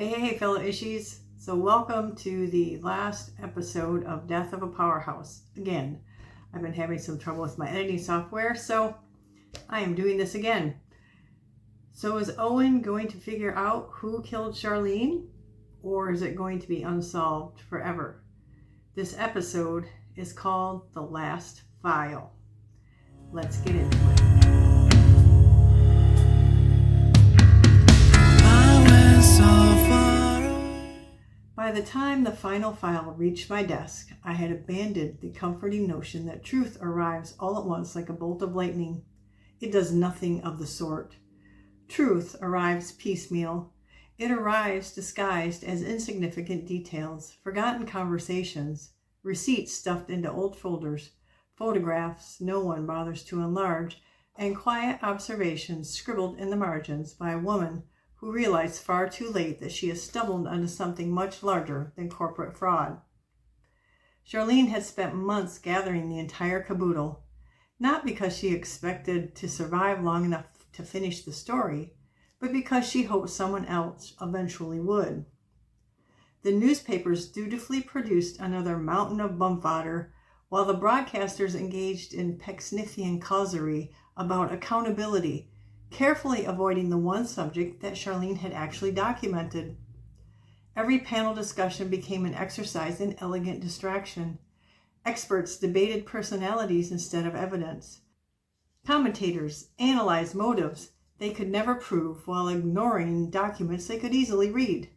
Hey, fellow ishies. So welcome to the last episode of Death of a Powerhouse. Again, I've been having some trouble with my editing software, so I am doing this again. So is Owen going to figure out who killed Charlene, or is it going to be unsolved forever? This episode is called The Last File. Let's get into it. By the time the final file reached my desk, I had abandoned the comforting notion that truth arrives all at once like a bolt of lightning. It does nothing of the sort. Truth arrives piecemeal. It arrives disguised as insignificant details, forgotten conversations, receipts stuffed into old folders, photographs no one bothers to enlarge, and quiet observations scribbled in the margins by a woman who realized far too late that she has stumbled onto something much larger than corporate fraud. Charlene had spent months gathering the entire caboodle, not because she expected to survive long enough to finish the story, but because she hoped someone else eventually would. The newspapers dutifully produced another mountain of bump fodder, while the broadcasters engaged in Pecksniffian causerie about accountability, carefully avoiding the one subject that Charlene had actually documented. Every panel discussion became an exercise in elegant distraction. Experts debated personalities instead of evidence. Commentators analyzed motives they could never prove while ignoring documents they could easily read.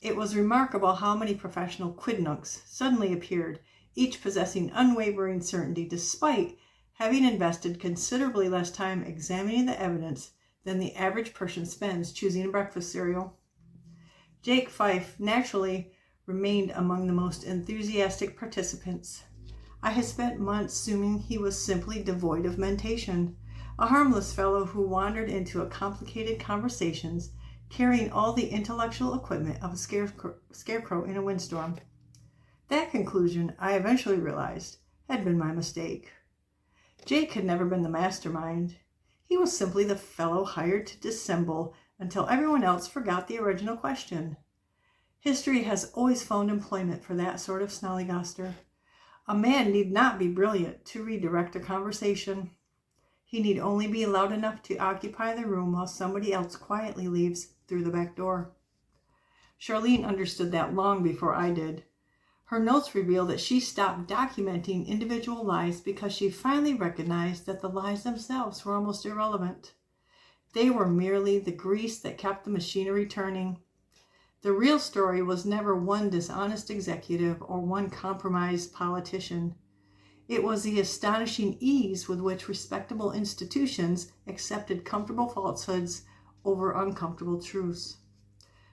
It was remarkable how many professional quidnuncs suddenly appeared, each possessing unwavering certainty despite having invested considerably less time examining the evidence than the average person spends choosing a breakfast cereal. Jake Fife naturally remained among the most enthusiastic participants. I had spent months assuming he was simply devoid of mentation, a harmless fellow who wandered into complicated conversations carrying all the intellectual equipment of a scarecrow in a windstorm. That conclusion, I eventually realized, had been my mistake. Jake had never been the mastermind. He was simply the fellow hired to dissemble until everyone else forgot the original question. History has always found employment for that sort of snollygoster. A man need not be brilliant to redirect a conversation. He need only be loud enough to occupy the room while somebody else quietly leaves through the back door. Charlene understood that long before I did. Her notes reveal that she stopped documenting individual lies because she finally recognized that the lies themselves were almost irrelevant. They were merely the grease that kept the machinery turning. The real story was never one dishonest executive or one compromised politician. It was the astonishing ease with which respectable institutions accepted comfortable falsehoods over uncomfortable truths.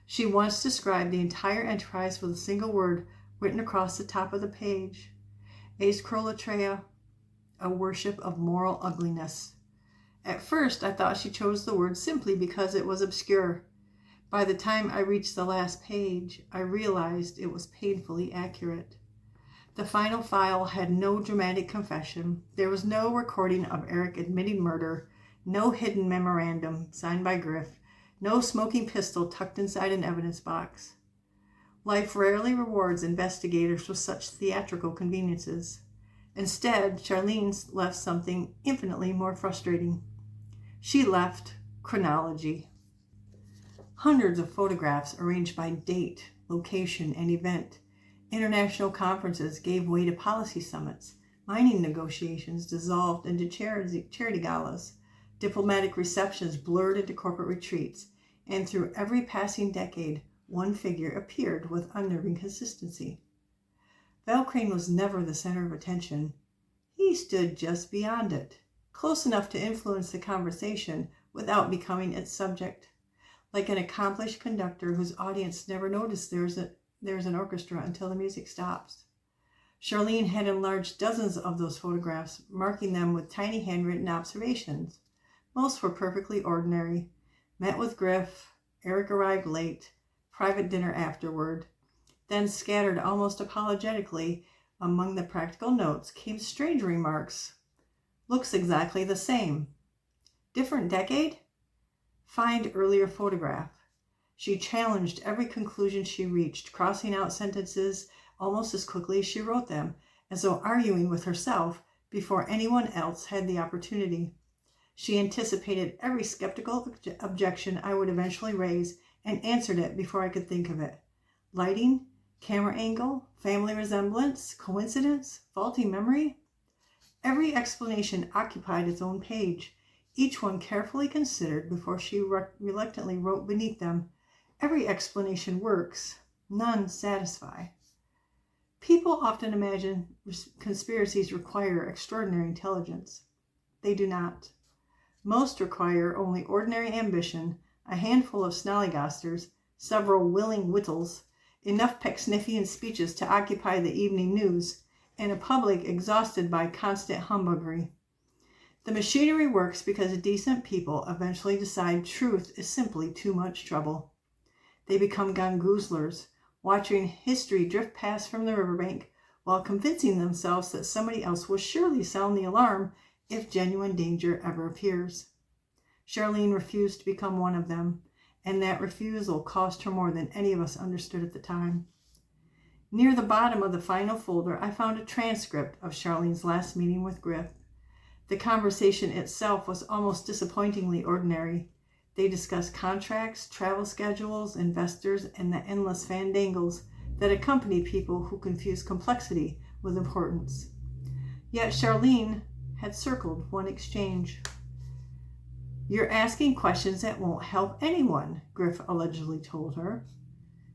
She once described the entire enterprise with a single word written across the top of the page: Aschrolatreia, a worship of moral ugliness. At first, I thought she chose the word simply because it was obscure. By the time I reached the last page, I realized it was painfully accurate. The final file had no dramatic confession. There was no recording of Eric admitting murder, no hidden memorandum signed by Griff, no smoking pistol tucked inside an evidence box. Life rarely rewards investigators with such theatrical conveniences. Instead, Charlene left something infinitely more frustrating. She left chronology. Hundreds of photographs arranged by date, location, and event. International conferences gave way to policy summits. Mining negotiations dissolved into charity galas. Diplomatic receptions blurred into corporate retreats. And through every passing decade, one figure appeared with unnerving consistency. Velkrain was never the center of attention. He stood just beyond it, close enough to influence the conversation without becoming its subject, like an accomplished conductor whose audience never noticed there's an orchestra until the music stops. Charlene had enlarged dozens of those photographs, marking them with tiny handwritten observations. Most were perfectly ordinary. Met with Griff, Eric arrived late, private dinner afterward. Then scattered almost apologetically among the practical notes came strange remarks. Looks exactly the same. Different decade? Find earlier photograph. She challenged every conclusion she reached, crossing out sentences almost as quickly as she wrote them, as though arguing with herself before anyone else had the opportunity. She anticipated every skeptical objection I would eventually raise and answered it before I could think of it. Lighting, camera angle, family resemblance, coincidence, faulty memory. Every explanation occupied its own page, each one carefully considered before she reluctantly wrote beneath them, "Every explanation works, none satisfy." People often imagine conspiracies require extraordinary intelligence. They do not. Most require only ordinary ambition, a handful of snollygasters, several willing wittles, enough Pecksniffian speeches to occupy the evening news, and a public exhausted by constant humbuggery. The machinery works because decent people eventually decide truth is simply too much trouble. They become gongoozlers, watching history drift past from the riverbank while convincing themselves that somebody else will surely sound the alarm if genuine danger ever appears. Charlene refused to become one of them, and that refusal cost her more than any of us understood at the time. Near the bottom of the final folder, I found a transcript of Charlene's last meeting with Griff. The conversation itself was almost disappointingly ordinary. They discussed contracts, travel schedules, investors, and the endless fandangles that accompany people who confuse complexity with importance. Yet Charlene had circled one exchange. "You're asking questions that won't help anyone," Griff allegedly told her.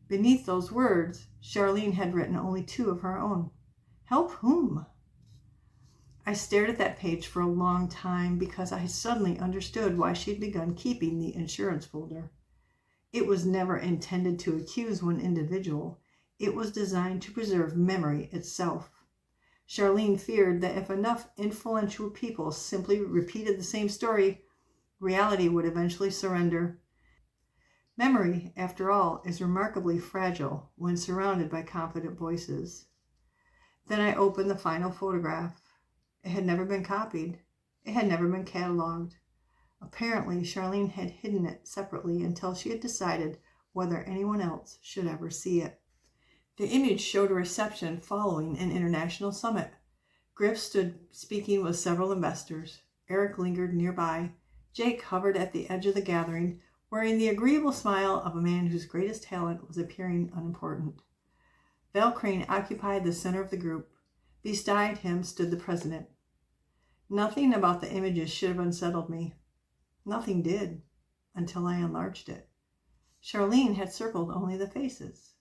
Beneath those words, Charlene had written only 2 of her own. Help whom? I stared at that page for a long time because I suddenly understood why she'd begun keeping the insurance folder. It was never intended to accuse one individual. It was designed to preserve memory itself. Charlene feared that if enough influential people simply repeated the same story, reality would eventually surrender. Memory, after all, is remarkably fragile when surrounded by confident voices. Then I opened the final photograph. It had never been copied. It had never been cataloged. Apparently, Charlene had hidden it separately until she had decided whether anyone else should ever see it. The image showed a reception following an international summit. Griff stood speaking with several investors. Eric lingered nearby. Jake hovered at the edge of the gathering, wearing the agreeable smile of a man whose greatest talent was appearing unimportant. Velkrain occupied the center of the group. Beside him stood the president. Nothing about the images should have unsettled me. Nothing did, until I enlarged it. Charlene had circled only the faces.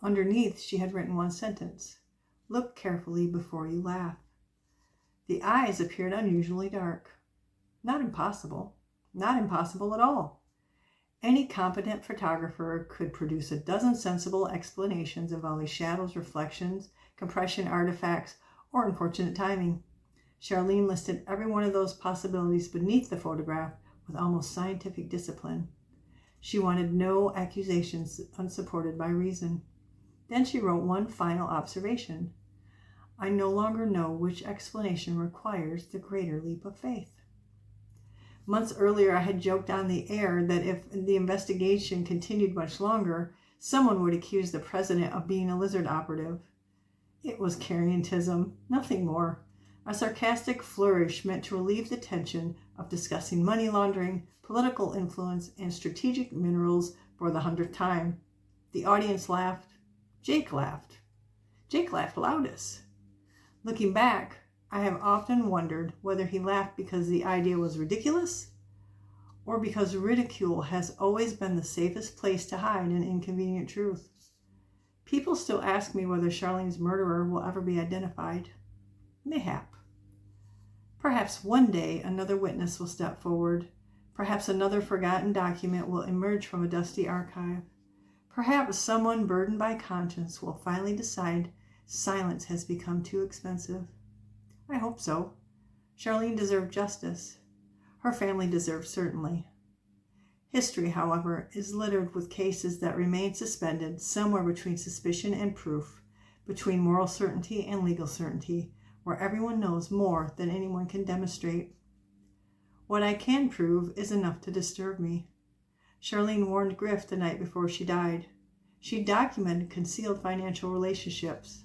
Underneath, she had written one sentence: "Look carefully before you laugh." The eyes appeared unusually dark. Not impossible. Not impossible at all. Any competent photographer could produce a dozen sensible explanations involving shadows, reflections, compression artifacts, or unfortunate timing. Charlene listed every one of those possibilities beneath the photograph with almost scientific discipline. She wanted no accusations unsupported by reason. Then she wrote one final observation: "I no longer know which explanation requires the greater leap of faith." Months earlier, I had joked on the air that if the investigation continued much longer, someone would accuse the president of being a lizard operative. It was carriantism, nothing more. A sarcastic flourish meant to relieve the tension of discussing money laundering, political influence, and strategic minerals for the 100th time. The audience laughed. Jake laughed. Jake laughed loudest. Looking back, I have often wondered whether he laughed because the idea was ridiculous or because ridicule has always been the safest place to hide an inconvenient truth. People still ask me whether Charlene's murderer will ever be identified. Mayhap. Perhaps one day another witness will step forward. Perhaps another forgotten document will emerge from a dusty archive. Perhaps someone burdened by conscience will finally decide silence has become too expensive. I hope so. Charlene deserved justice. Her family deserved certainly. History, however, is littered with cases that remain suspended somewhere between suspicion and proof, between moral certainty and legal certainty, where everyone knows more than anyone can demonstrate. What I can prove is enough to disturb me. Charlene warned Griff the night before she died. She documented concealed financial relationships.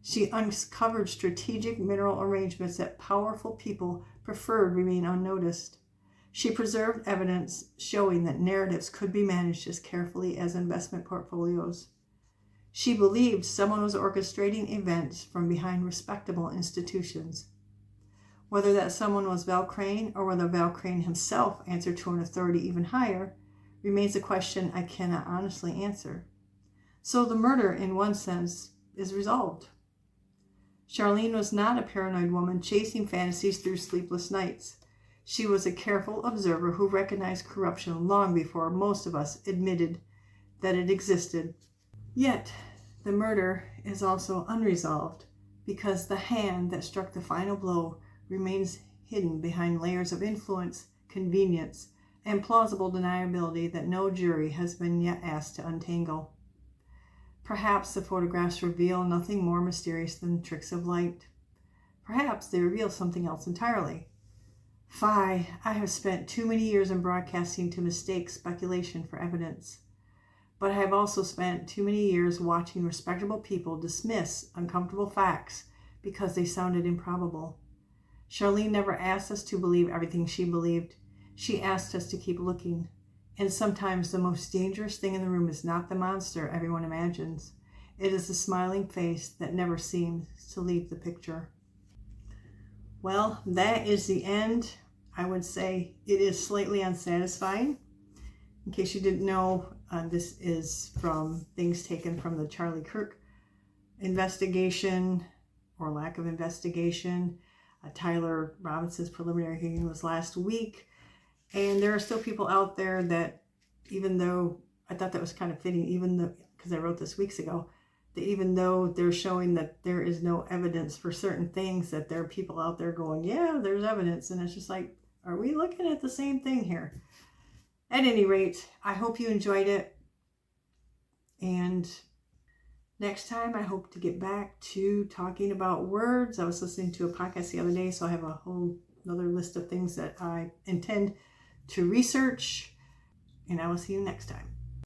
She uncovered strategic mineral arrangements that powerful people preferred remain unnoticed. She preserved evidence showing that narratives could be managed as carefully as investment portfolios. She believed someone was orchestrating events from behind respectable institutions. Whether that someone was Velkrain or whether Velkrain himself answered to an authority even higher remains a question I cannot honestly answer. So the murder, in one sense, is resolved. Charlene was not a paranoid woman chasing fantasies through sleepless nights. She was a careful observer who recognized corruption long before most of us admitted that it existed. Yet, the murder is also unresolved because the hand that struck the final blow remains hidden behind layers of influence, convenience, and plausible deniability that no jury has been yet asked to untangle. Perhaps the photographs reveal nothing more mysterious than tricks of light. Perhaps they reveal something else entirely. I have spent too many years in broadcasting to mistake speculation for evidence. But I have also spent too many years watching respectable people dismiss uncomfortable facts because they sounded improbable. Charlene never asked us to believe everything she believed. She asked us to keep looking. And sometimes the most dangerous thing in the room is not the monster everyone imagines. It is the smiling face that never seems to leave the picture. Well, that is the end. I would say it is slightly unsatisfying. In case you didn't know, this is from things taken from the Charlie Kirk investigation or lack of investigation. Tyler Robinson's preliminary hearing was last week. And there are still people out there that, even though I thought that was kind of fitting, even though, because I wrote this weeks ago, that even though they're showing that there is no evidence for certain things, that there are people out there going, yeah, there's evidence. And it's just like, are we looking at the same thing here? At any rate, I hope you enjoyed it. And next time, I hope to get back to talking about words. I was listening to a podcast the other day, so I have a whole another list of things that I intend to research. And I will see you next time.